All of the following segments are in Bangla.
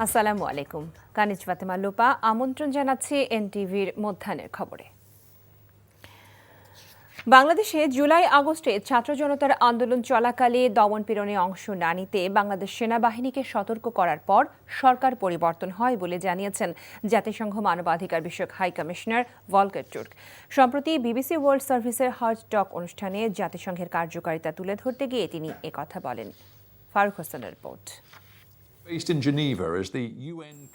আসসালামু আলাইকুম। কানিজ ফাতেমা লোপা আমন্ত্রণ জানাচ্ছি এনটিভির মধ্যাহ্নের খবরে। বাংলাদেশে জুলাই আগস্টে ছাত্র জনতার আন্দোলন চলাকালে দমনপীড়নে অংশ না নিতে বাংলাদেশ সেনাবাহিনীকে সতর্ক করার পর সরকার পরিবর্তন হয় বলে জানিয়েছেন জাতিসংঘ মানবাধিকার বিষয়ক হাই কমিশনার ভলকার তুর্ক। সম্প্রতি বিবিসি ওয়ার্ল্ড সার্ভিসের হার্ট টক অনুষ্ঠানে জাতিসংঘের কার্যকারিতা তুলে ধরতে গিয়ে তিনি একথা বলেন। ফারুক হোসেনের রিপোর্ট।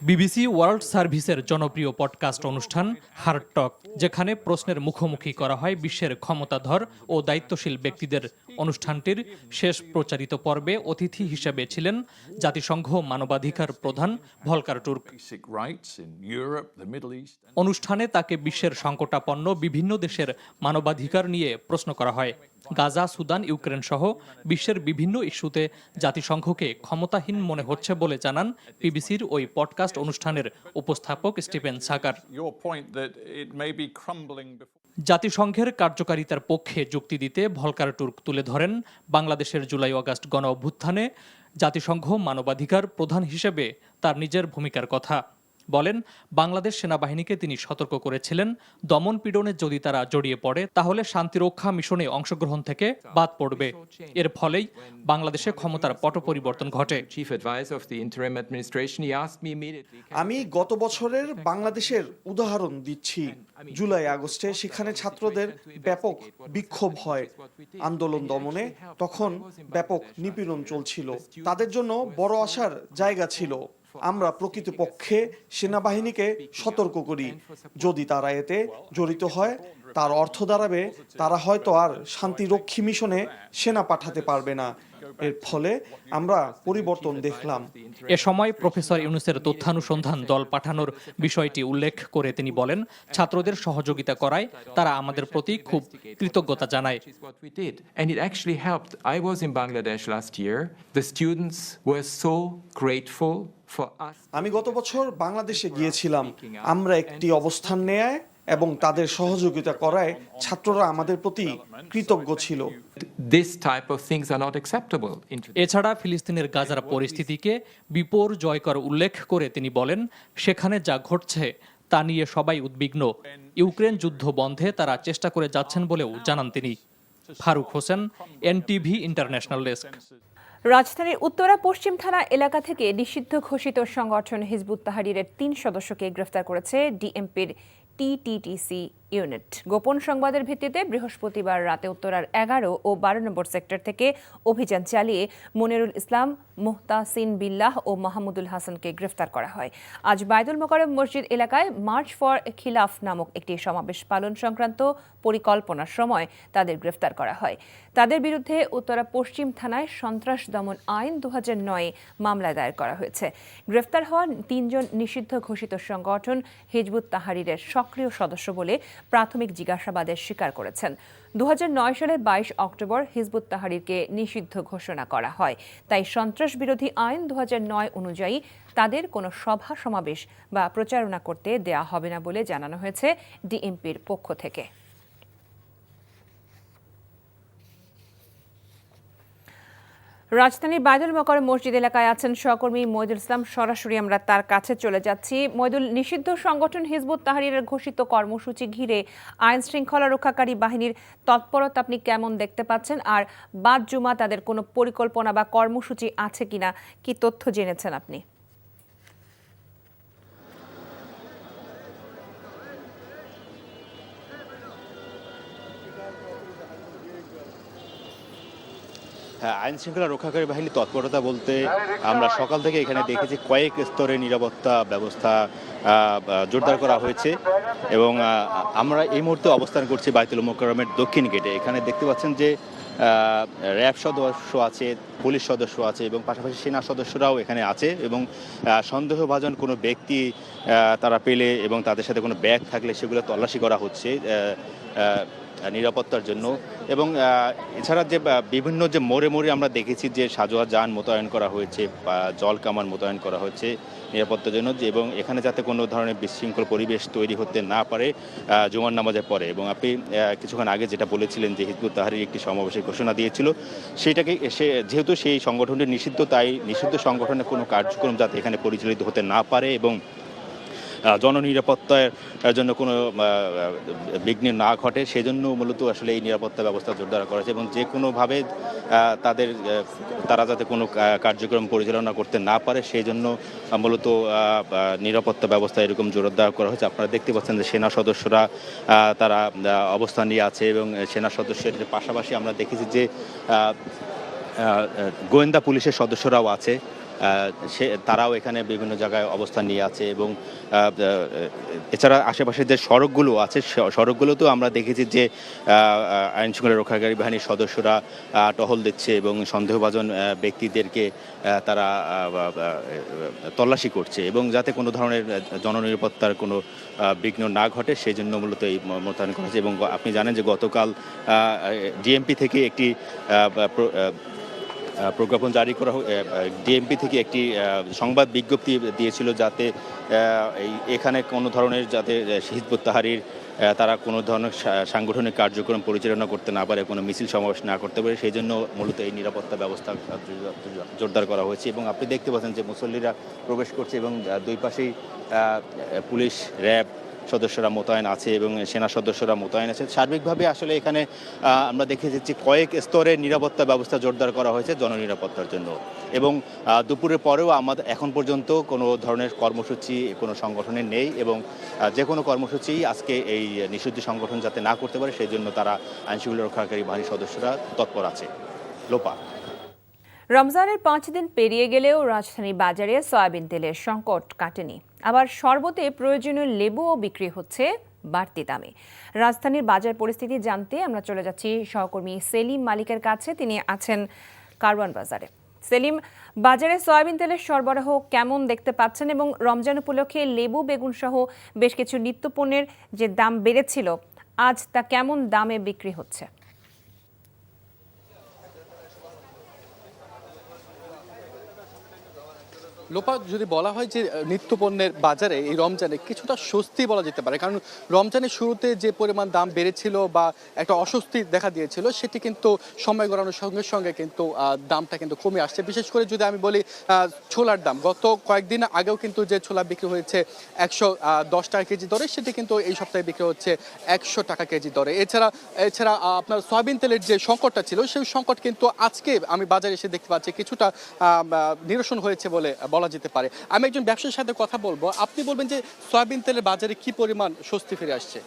বিবিসি ওয়ার্ল্ড সার্ভিসের জনপ্রিয় পডকাস্ট অনুষ্ঠান হার্ট টক, যেখানে প্রশ্নের মুখোমুখি করা হয় বিশ্বের ক্ষমতাধর ও দায়িত্বশীল ব্যক্তিদের। অনুষ্ঠানটির শেষ প্রচারিত পর্বে অতিথি হিসেবে ছিলেন জাতিসংঘ মানবাধিকার প্রধান ভলকার তুর্ক। অনুষ্ঠানে তাকে বিশ্বের সংকটাপন্ন বিভিন্ন দেশের মানবাধিকার নিয়ে প্রশ্ন করা হয়। গাজা, সুদান, ইউক্রেন সহ বিশ্বের বিভিন্ন ইস্যুতে জাতিসংঘকে ক্ষমতাহীন মনে হচ্ছে বলে জানান বিবিসির ওই পডকাস্ট অনুষ্ঠানের উপস্থাপক স্টিফেন সাকার। জাতিসংঘের কার্যকারিতার পক্ষে যুক্তি দিতে ভলকার তুর্ক তুলে ধরেন বাংলাদেশের জুলাই আগস্ট গণ অভ্যুত্থানে জাতিসংঘ মানবাধিকার প্রধান হিসেবে তার নিজের ভূমিকার কথা। বলেন, বাংলাদেশ সেনাবাহিনীকে তিনি সতর্ক করেছিলেন, দমন পীড়নে যদি তারা জড়িয়ে পড়ে তাহলে শান্তিরক্ষা মিশনে অংশগ্রহণ থেকে বাদ পড়বে। এর ফলেই বাংলাদেশে ক্ষমতার পট পরিবর্তন ঘটে। আমি গত বছরের বাংলাদেশের উদাহরণ দিচ্ছি। জুলাই আগস্টে সেখানে ছাত্রদের ব্যাপক বিক্ষোভ হয় আন্দোলন দমনে, তখন ব্যাপক নিপীড়ন চলছিল। তাদের জন্য বড় আশার জায়গা ছিল। আমরা প্রকৃতপক্ষে সেনাবাহিনীকে সতর্ক করি, যদি তারা এতে জড়িত হয় তার অর্থ দাঁড়াবে তারা হয়তো আর শান্তিরক্ষী মিশনে সেনা পাঠাতে পারবে না। এর ফলে আমরা পরিবর্তন দেখলাম। এ সময় প্রফেসর ইউনূসের তথ্যানুসন্ধান দল পাঠানোর বিষয়টি উল্লেখ করে তিনি বলেন, ছাত্রদের সহযোগিতা করায় তারা আমাদের প্রতি খুব কৃতজ্ঞতা জানায়। আমি গত বছর বাংলাদেশে গিয়েছিলাম। আমরা একটি অবস্থান নেয় এবং তাদের সহযোগিতা করায় ছাত্ররা আমাদের প্রতি কৃতজ্ঞ ছিল। এছাড়া ফিলিস্তিনের গাজার পরিস্থিতিকে বিপর্যয়কর উল্লেখ করে তিনি বলেন, সেখানে যা ঘটছে তা নিয়ে সবাই উদ্বিগ্ন। ইউক্রেন যুদ্ধ বন্ধে তারা চেষ্টা করে যাচ্ছেন বলেও জানান তিনি। Faruk Hossain, NTV international desk. রাজধানীর উত্তরা পশ্চিম থানা এলাকা থেকে নিষিদ্ধ ঘোষিত সংগঠন হিজবুত তাহরীরের ৩ সদস্যকে গ্রেফতার করেছে ডিএমপির টিটিটিসি ইউনিট। গোপন সংবাদের ভিত্তিতে বৃহস্পতিবার রাতে উত্তরার ১১ ও ১২ নম্বর সেক্টর থেকে অভিযান চালিয়ে মনিরুল ইসলাম, মুহতাসিন বিল্লাহ ও মাহমুদুল হাসানকে গ্রেফতার করা হয়। আজ বায়তুল মোকাররম মসজিদ এলাকায় মার্চ ফর খিলাফ নামক একটি সমাবেশ পালন সংক্রান্ত পরিকল্পনার সময় তাদের গ্রেফতার করা হয়। তাদের বিরুদ্ধে উত্তরা পশ্চিম থানায় সন্ত্রাস দমন আইন ২০০৯ মামলা দায়ের করা হয়েছে। গ্রেফতার হওয়া ৩ জন নিষিদ্ধ ঘোষিত সংগঠন হিজবুত তাহরীরের সক্রিয় সদস্য বলে প্রাথমিক জিজ্ঞাসাবাদে স্বীকার করেছেন। ২০০৯ সালের ২২ অক্টোবর হিজবুত তাহরীরকে নিষিদ্ধ ঘোষণা করা হয়। তাই সন্ত্রাস বিরোধী আইন ২০০৯ অনুযায়ী তাদের কোনো সভা সমাবেশ বা প্রচারণা করতে দেয়া হবে না বলে জানানো হয়েছে ডিএমপির পক্ষ থেকে। রাজধানীর বায়তুল মোকাররম মসজিদ এলাকায় আছেন সহকর্মী মইদুল ইসলাম। সরাসরি আমরা তার কাছে চলে যাচ্ছি। মইদুল, নিষিদ্ধ সংগঠন হিজবুত তাহরীরের ঘোষিত কর্মসূচি ঘিরে আইন শৃঙ্খলা রক্ষাকারী বাহিনীর তৎপরতা আপনি কেমন দেখতে পাচ্ছেন? আর বাদ জুমা তাদের কোনো পরিকল্পনা বা কর্মসূচি আছে কিনা, কি তথ্য জেনেছেন আপনি? হ্যাঁ, আইন শৃঙ্খলা রক্ষাকারী বাহিনীর তৎপরতা বলতে আমরা সকাল থেকে এখানে দেখেছি কয়েক স্তরে নিরাপত্তা ব্যবস্থা জোরদার করা হয়েছে এবং আমরা এই মুহূর্তে অবস্থান করছি বায়তুল মোকাররমের দক্ষিণ গেটে। এখানে দেখতে পাচ্ছেন যে র্যাব সদস্য আছে, পুলিশ সদস্য আছে এবং পাশাপাশি সেনা সদস্যরাও এখানে আছে এবং সন্দেহভাজন কোনো ব্যক্তি তারা পেলে এবং তাদের সাথে কোনো ব্যাগ থাকলে সেগুলো তল্লাশি করা হচ্ছে। নিরাপত্তার জন্য এবং এছাড়া যে বিভিন্ন যে মোড়ে মোড়ে আমরা দেখেছি যে সাজোয়া যান মোতায়েন করা হয়েছে বা জল কামান মোতায়েন করা হয়েছে নিরাপত্তার জন্য এবং এখানে যাতে কোনো ধরনের বিশৃঙ্খল পরিবেশ তৈরি হতে না পারে জুমার নামাজের পরে। এবং আপনি কিছুক্ষণ আগে যেটা বলেছিলেন যে হিজবুত তাহরির একটি সমাবেশের ঘোষণা দিয়েছিল, সেটাকে যেহেতু সেই সংগঠনটি নিষিদ্ধ, তাই নিষিদ্ধ সংগঠনের কোনো কার্যক্রম যাতে এখানে পরিচালিত হতে না পারে এবং জননিরাপত্তার জন্য কোনো বিঘ্ন না ঘটে, সেজন্য মূলত আসলে এই নিরাপত্তা ব্যবস্থা জোরদার করা হয়েছে এবং যে কোনোভাবে তারা যাতে কোনো কার্যক্রম পরিচালনা করতে না পারে সেই জন্য মূলত নিরাপত্তা ব্যবস্থা এরকম জোরদার করা হয়েছে। আপনারা দেখতে পাচ্ছেন যে সেনা সদস্যরা তারা অবস্থান নিয়ে আছে এবং সেনা সদস্যের পাশাপাশি আমরা দেখেছি যে গোয়েন্দা পুলিশের সদস্যরাও আছে, তারাও এখানে বিভিন্ন জায়গায় অবস্থান নিয়ে আছে এবং এছাড়া আশেপাশের যে সড়কগুলো আছে সড়কগুলোতেও আমরা দেখেছি যে আইনশৃঙ্খলা রক্ষাকারী বাহিনীর সদস্যরা টহল দিচ্ছে এবং সন্দেহভাজন ব্যক্তিদেরকে তারা তল্লাশি করছে এবং যাতে কোনো ধরনের জননিরাপত্তার কোনো বিঘ্ন না ঘটে সেই জন্য মূলত এই মোতায়েন করা হয়েছে। এবং আপনি জানেন যে গতকাল ডিএমপি থেকে একটি প্রজ্ঞাপন জারি করা, ডিএমপি থেকে একটি সংবাদ বিজ্ঞপ্তি দিয়েছিল যাতে এখানে কোনো ধরনের যাতে হিজবুত তাহরির তারা কোনো ধরনের সাংগঠনিক কার্যক্রম পরিচালনা করতে না পারে, কোনো মিছিল সমাবেশ না করতে পারে, সেই জন্য মূলত এই নিরাপত্তা ব্যবস্থা জোরদার করা হয়েছে। এবং আপনি দেখতে পাচ্ছেন যে মুসল্লিরা প্রবেশ করছে এবং দুই পাশেই পুলিশ, র্যাব সদস্যরা মোতায়েন আছে এবং সেনা সদস্যরা মোতায়েন আছে। সার্বিকভাবে আসলে এখানে আমরা দেখে যাচ্ছি কয়েক স্তরের নিরাপত্তা ব্যবস্থা জোরদার করা হয়েছে জননিরাপত্তার জন্য। এবং দুপুরের পরেও আমাদের এখন পর্যন্ত কোনো ধরনের কর্মসূচি কোনো সংগঠনের নেই এবং যে কোনো কর্মসূচি আজকে এই নিষিদ্ধ সংগঠন যাতে না করতে পারে সেই জন্য তারা আইনশৃঙ্খলা রক্ষাকারী বাহিনীর সদস্যরা তৎপর আছে। লোপা। রমজানের 5 দিন পেরিয়ে গেলেও রাজধানীর বাজারে সয়াবিন তেলের সংকট কাটেনি। আবার শরবতে প্রয়োজনীয় লেবুও বিক্রি হচ্ছে বাড়তি দামে। রাজধানীর বাজার পরিস্থিতি জানতে আমরা চলে যাচ্ছি সহকর্মী সেলিম মালিকের কাছে। তিনি আছেন কারওয়ান বাজারে। সেলিম, বাজারে সয়াবিন তেলের সরবরাহ কেমন দেখতে পাচ্ছেন এবং রমজান উপলক্ষে লেবু, বেগুন সহ বেশ কিছু নিত্যপণ্যের যে দাম বেড়েছিল আজ তা কেমন দামে বিক্রি হচ্ছে? লোপা, যদি বলা হয় যে নিত্যপণ্যের বাজারে এই রমজানে কিছুটা স্বস্তি বলা যেতে পারে, কারণ রমজানের শুরুতে যে পরিমাণ দাম বেড়েছিল বা একটা অস্বস্তি দেখা দিয়েছিল সেটি কিন্তু সময় গড়ানোর সঙ্গে সঙ্গে কিন্তু দামটা কিন্তু কমে আসছে। বিশেষ করে যদি আমি বলি ছোলার দাম, গত কয়েকদিন আগেও কিন্তু যে ছোলা বিক্রি হয়েছে 110 টাকা কেজি দরে, সেটি কিন্তু এই সপ্তাহে বিক্রি হচ্ছে 100 টাকা কেজি দরে। এছাড়া আপনার সয়াবিন তেলের যে সংকটটা ছিল সেই সংকট কিন্তু আজকে আমি বাজারে এসে দেখতে পাচ্ছি কিছুটা নিরসন হয়েছে বলে বলা যেতে পারে। আমি একজন ব্যবসায়ীর সাথে কথা বলবো, আপনি বলবেন যে সয়াবিন তেলের বাজারে কি পরিমাণ স্বস্তি ফিরে আসছে?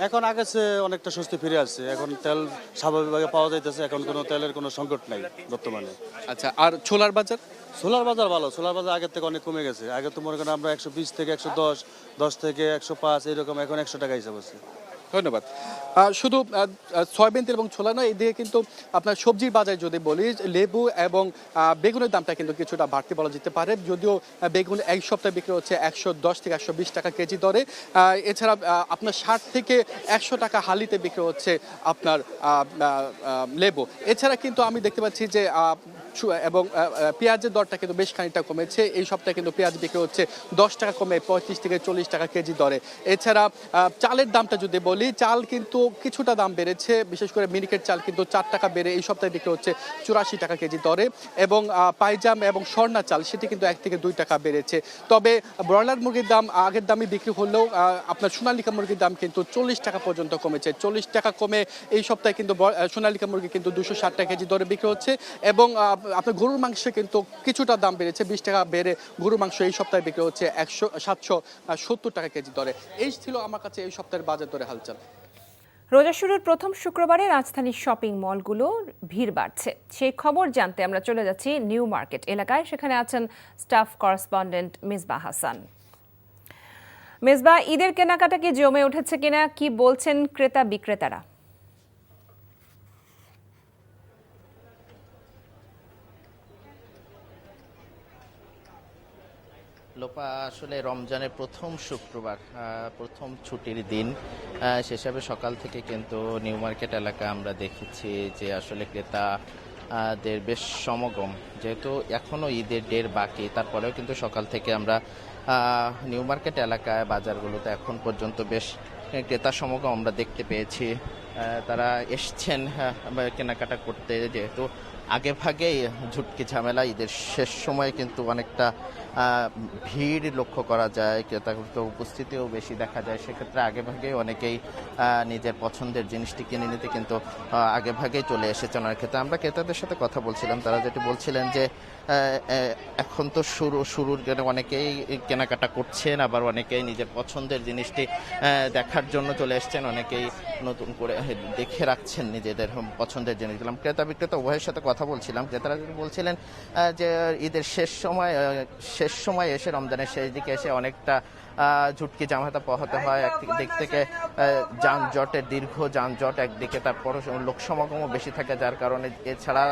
এখন আগে চেয়ে অনেকটা স্বস্তি ফিরে আসছে, এখন তেল স্বাভাবিকভাবে পাওয়া যাইতেছে, এখন কোনো তেলের কোনো সংকট নাই বর্তমানে। আচ্ছা, আর ছোলার বাজার? সোলার বাজার ভালো, সোলার বাজার আগের থেকে অনেক কমে গেছে। আগে তো মনে করেন আমরা 120 থেকে 110, 10 থেকে 105 এরকম, এখন 100 টাকা হিসাব আছে। ধন্যবাদ। শুধু সয়াবিন তেল এবং ছোলা নয়, এদিকে কিন্তু আপনার সবজির বাজারে যদি বলি, লেবু এবং বেগুনের দামটা কিন্তু কিছুটা বাড়তি বলা যেতে পারে। যদিও বেগুন এক সপ্তাহে বিক্রি হচ্ছে 110 থেকে 120 টাকা কেজি দরে। এছাড়া আপনার 60 থেকে 100 টাকা হালিতে বিক্রি হচ্ছে আপনার লেবু। এছাড়া কিন্তু আমি দেখতে পাচ্ছি যে এবং পেঁয়াজের দরটা কিন্তু বেশ খানিকটা কমেছে। এই সপ্তাহে কিন্তু পেঁয়াজ বিক্রি হচ্ছে 10 টাকা কমে 35 থেকে 40 টাকা কেজি দরে। এছাড়া চালের দামটা যদি বলি, চাল কিন্তু কিছুটা দাম বেড়েছে, বিশেষ করে মিনিকেট চাল কিন্তু 4 টাকা বেড়ে এই সপ্তাহে বিক্রি হচ্ছে 84 টাকা কেজি দরে। এবং পাইজাম এবং স্বর্ণা চাল সেটি কিন্তু 1 থেকে 2 টাকা বেড়েছে। তবে ব্রয়লার মুরগির দাম আগের দামই বিক্রি হলেও আপনার সোনালিকা মুরগির দাম কিন্তু 40 টাকা পর্যন্ত কমেছে। 40 টাকা কমে এই সপ্তাহে কিন্তু সোনালিকা মুরগি কিন্তু 260 টাকা কেজি দরে বিক্রি হচ্ছে। এবং আপনার গরুর মাংসে কিন্তু কিছুটা দাম বেড়েছে, 20 টাকা বেড়ে গরুর মাংস এই সপ্তাহে বিক্রি হচ্ছে 770 টাকা কেজি দরে। এই ছিল আমার কাছে এই সপ্তাহের বাজার দরে হালচাল। রোজা শুরুর প্রথম শুক্রবারে রাজধানীর শপিং মলগুলোর ভিড় বাড়ছে। সেই খবর জানতে আমরা চলে যাচ্ছি নিউ মার্কেট এলাকায়। সেখানে আছেন স্টাফ করেসপন্ডেন্ট মিসবাহ হাসান। মিসবাহ, ঈদের কেনাকাটা কি জমে উঠেছে কিনা, কি বলছেন ক্রেতা বিক্রেতারা? লোপা আসলে রমজানের প্রথম শুক্রবার, প্রথম ছুটির দিন, সে হিসাবে সকাল থেকে কিন্তু নিউ মার্কেট এলাকা আমরা দেখেছি যে আসলে ক্রেতাদের বেশ সমাগম। যেহেতু এখনও ঈদের ডের বাকি, তারপরেও কিন্তু সকাল থেকে আমরা নিউ মার্কেট এলাকায় বাজারগুলোতে এখন পর্যন্ত বেশ ক্রেতা সমাগম আমরা দেখতে পেয়েছি। তারা এসছেন কেনাকাটা করতে, যেহেতু আগে ভাগেই ঝুটকি ঝামেলা, ঈদের শেষ সময়ে কিন্তু অনেকটা ভিড় লক্ষ্য করা যায়, ক্রেতাদের উপস্থিতিও বেশি দেখা যায়। সেক্ষেত্রে আগে ভাগেই অনেকেই নিজের পছন্দের জিনিসটি কিনে নিতে কিন্তু আগে ভাগেই চলে এসেছেন অনেক ক্ষেত্রে। আমরা ক্রেতাদের সাথে কথা বলছিলাম, তারা যেটি বলছিলেন যে এখন তো শুরুর অনেকেই কেনাকাটা করছেন, আবার অনেকেই নিজের পছন্দের জিনিসটি দেখার জন্য চলে এসছেন, অনেকেই নতুন করে দেখে রাখছেন নিজেদের পছন্দের জিনিসগুলো। ক্রেতা বিক্রেতা উভয়ের সাথে কথা বলছিলাম। ক্রেতারা বলছিলেন যে ঈদের শেষ সময় এসে, রমজানের শেষ দিকে এসে অনেকটা ঝুটকি জামাতা পোহাতে হয়। একদিক থেকে যানজটের দীর্ঘ যানজট একদিকে, তারপর লোক সমাগমও বেশি থাকে, যার কারণে এছাড়া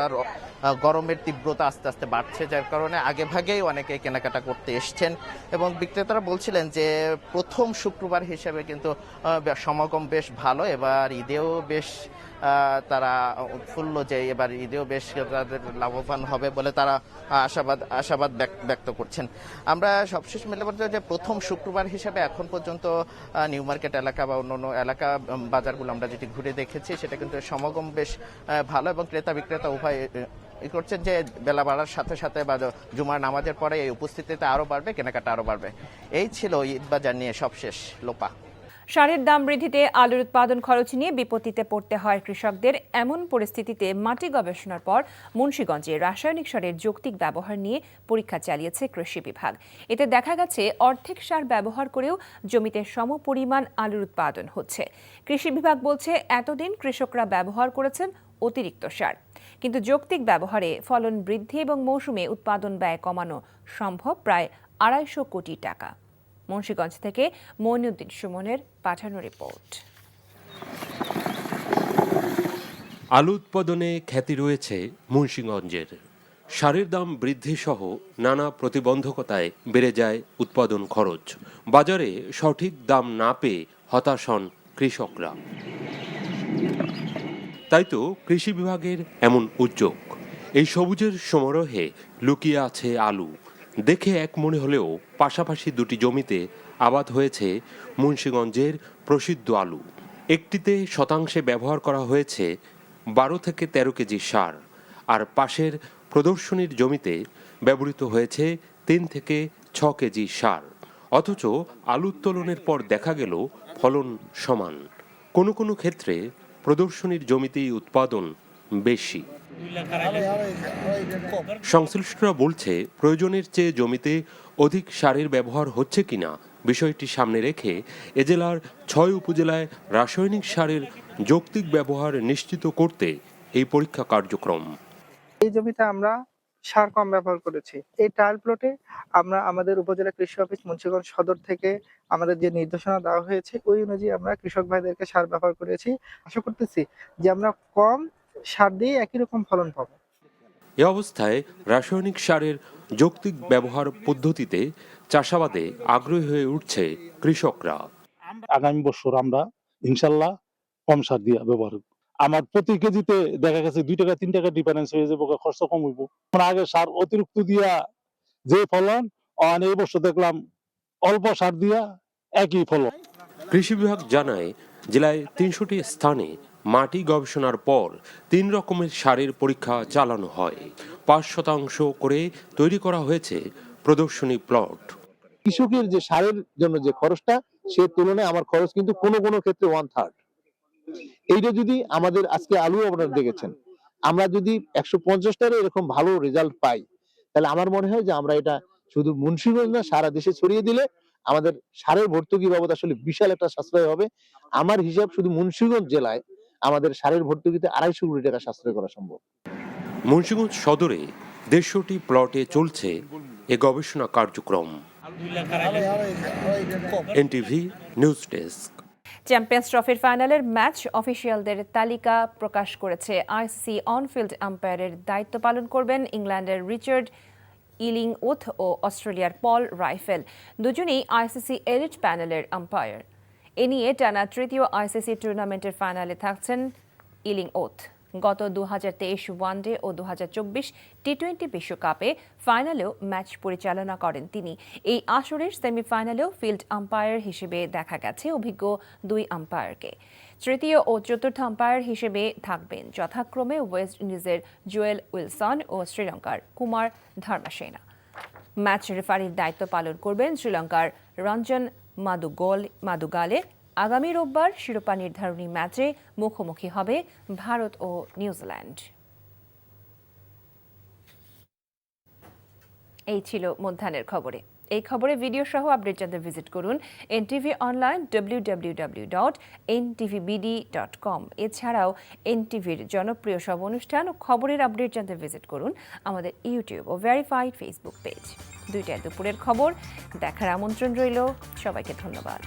গরমের তীব্রতা আস্তে আস্তে বাড়ছে, যার কারণে আগে ভাগেই অনেকে কেনাকাটা করতে এসছেন। এবং বিক্রেতারা বলছিলেন যে প্রথম শুক্রবার হিসেবে কিন্তু সমাগম বেশ ভালো, এবার ঈদেও বেশ তারা উৎফুল্ল যে এবার ঈদেও বেশ তাদের লাভবান হবে বলে তারা আশাবাদ ব্যক্ত করছেন। আমরা সবশেষ মিলে বলতে যে প্রথম শুক্রবার হিসেবে এখন পর্যন্ত নিউ মার্কেট এলাকা বা অন্যান্য এলাকা বাজারগুলো আমরা যেটি ঘুরে দেখেছি, সেটা কিন্তু সমাগম বেশ ভালো, এবং ক্রেতা বিক্রেতা উভয় করছেন যে বেলা বাড়ার সাথে সাথে বা জুমার নামাজের পরে এই উপস্থিতিতে আরও বাড়বে, কেনাকাটা আরও বাড়বে। এই ছিল ঈদ বাজার নিয়ে সবশেষ। লোপা। সারের দাম বৃদ্ধিতে আলুর উৎপাদন খরচ নিয়ে বিপত্তিতে পড়তে হয় কৃষকদের। এমন পরিস্থিতিতে মাটি গবেষণার পর মুন্সিগঞ্জে রাসায়নিক সারের যৌক্তিক ব্যবহার নিয়ে পরীক্ষা চালিয়েছে কৃষি বিভাগ। এতে দেখা গেছে অর্ধেক সার ব্যবহার করেও জমিতে সমপরিমাণ আলুর উৎপাদন হচ্ছে। কৃষি বিভাগ বলছে এতদিন কৃষকরা ব্যবহার করেছেন অতিরিক্ত সার, কিন্তু যৌক্তিক ব্যবহারে ফলন বৃদ্ধি এবং মৌসুমে উৎপাদন ব্যয় কমানো সম্ভব প্রায় 250 কোটি টাকা। মুন্সিগঞ্জ থেকে মইনুদ্দিন সুমনের পাঠানো রিপোর্ট। আলু উৎপাদনে খ্যাতি রয়েছে মুন্সিগঞ্জের। সারের দাম বৃদ্ধি সহ নানা প্রতিবন্ধকতায় বেড়ে যায় উৎপাদন খরচ। বাজারে সঠিক দাম না পেয়ে হতাশ হন কৃষকরা। তাই তো কৃষি বিভাগের এমন উদ্যোগ। এই সবুজের সমারোহে লুকিয়ে আছে আলু। দেখে এক মনে হলেও পাশাপাশি দুটি জমিতে আবাদ হয়েছে মুন্সিগঞ্জের প্রসিদ্ধ আলু। একটিতে শতাংশে ব্যবহার করা হয়েছে 12 থেকে 13 কেজি সার, আর পাশের প্রদর্শনীর জমিতে ব্যবহৃত হয়েছে 3 থেকে 6 কেজি সার। অথচ আলু উত্তোলনের পর দেখা গেল ফলন সমান। কোনো কোনো ক্ষেত্রে প্রদর্শনীর জমিতেই উৎপাদন বেশি। সংশ্লিষ্টরা বলছে প্রয়োজনের চেয়ে জমিতে অধিক সারের ব্যবহার হচ্ছে কিনা বিষয়টি সামনে রেখে এ জেলার 6 উপজেলায় রাসায়নিক সারের যৌক্তিক ব্যবহার নিশ্চিত করতে এই পরীক্ষা কার্যক্রম। এই জমিতে আমরা সার কম ব্যবহার করেছি। এই ট্রায়াল প্লটে আমরা আমাদের উপজেলা কৃষি অফিস মুন্সিগঞ্জ সদর থেকে আমাদের যে নির্দেশনা দেওয়া হয়েছে ওই অনুযায়ী আমরা কৃষক ভাইদেরকে সার ব্যবহার করেছি। আশা করতেছি যে আমরা কম সার দিয়ে একই রকম ফলন পাবো। এ অবস্থায় রাসায়নিক সারের যৌক্তিক ব্যবহার পদ্ধতিতে চাষাবাদে আগ্রহী হয়ে উঠছে কৃষকরা। আগামী বছর আমরা ইনশাল্লাহ কম সার দিয়ে ব্যবহার করব। আমার প্রতি কেজিতে দেখা গেছে 2 টাকা 3 টাকা ডিফারেন্স হয়ে যাবে, খরচ কম হইব। আগে সার অতিরিক্ত দিয়া যে ফলন, এই বছর দেখলাম অল্প সার দিয়া একই ফলন। কৃষি বিভাগ জানায় জেলায় 300টি স্থানে মাটি গবেষণার পর 3 রকমের সারের পরীক্ষা চালানো হয়। 5% করে তৈরি করা হয়েছে প্রদর্শনী প্লট। কৃষকের যে সারের জন্য যে খরচটা, সে তুলনায় আমার খরচ কিন্তু কোনো কোনো ক্ষেত্রে 1/3। এইটা যদি আমাদের আজকে আলু আপনারা দেখেছেন, আমরা যদি 150টার এরকম ভালো রেজাল্ট পাই, তাহলে আমার মনে হয় যে আমরা এটা শুধু মুন্সিগঞ্জ না সারা দেশে ছড়িয়ে দিলে আমাদের সারের ভর্তুকি বাবদ আসলে বিশাল একটা সাশ্রয় হবে। আমার হিসাব শুধু মুন্সিগঞ্জ জেলায় আমাদের সারের ভর্তুকিতে 250 কোটি টাকা সাশ্রয় করা সম্ভব। মুন্সিগঞ্জ সদরে 150টি প্লটে চলছে এ গবেষণা কার্যক্রম। NTV news desk. চ্যাম্পিয়ন্স ট্রফির ফাইনালের ম্যাচ অফিসিয়ালদের তালিকা প্রকাশ করেছে। আইসিসি অনফিল্ড আম্পায়ারের দায়িত্ব পালন করবেন ইংল্যান্ডের রিচার্ড ইলিং উথ ও অস্ট্রেলিয়ার পল রাইফেল দুজনেই আইসিসি এলিট প্যানেলের আম্পায়ার। এ নিয়ে টানা তৃতীয় আইসিসি টুর্নামেন্টের ফাইনালে থাকছেন ইলিং উথ। গত 2023 ওয়ানডে ও 2024 টি-20 বিশ্বকাপে ফাইনালেও ম্যাচ পরিচালনা করেন তিনি। এই আসরের সেমিফাইনালেও ফিল্ড আম্পায়ার হিসেবে দেখা গেছে অভিজ্ঞ দুই আম্পায়ারকে। তৃতীয় ও চতুর্থ আম্পায়ার হিসেবে থাকবেন যথাক্রমে ওয়েস্ট ইন্ডিজের জোয়েল উইলসন ও শ্রীলঙ্কার কুমার ধর্মসেনা। ম্যাচ রেফারির দায়িত্ব পালন করবেন শ্রীলঙ্কার রঞ্জন মাদুগালে। আগামী রোববার শিরোপা নির্ধারণী ম্যাচে মুখোমুখি হবে ভারত ও নিউজিল্যান্ড। এই ছিল মধ্যাহ্নের খবরে। এই খবরে ভিডিও সহ আপডেট জানতে ভিজিট করুন এনটিভি অনলাইন www.ntvbd.com। এছাড়াও এনটিভির জনপ্রিয় সব অনুষ্ঠান ও খবরের আপডেট জানতে ভিজিট করুন আমাদের ইউটিউব ও ভেরিফাইড ফেসবুক পেজ। 2টায় দুপুরের খবর দেখার আমন্ত্রণ রইল। সবাইকে ধন্যবাদ।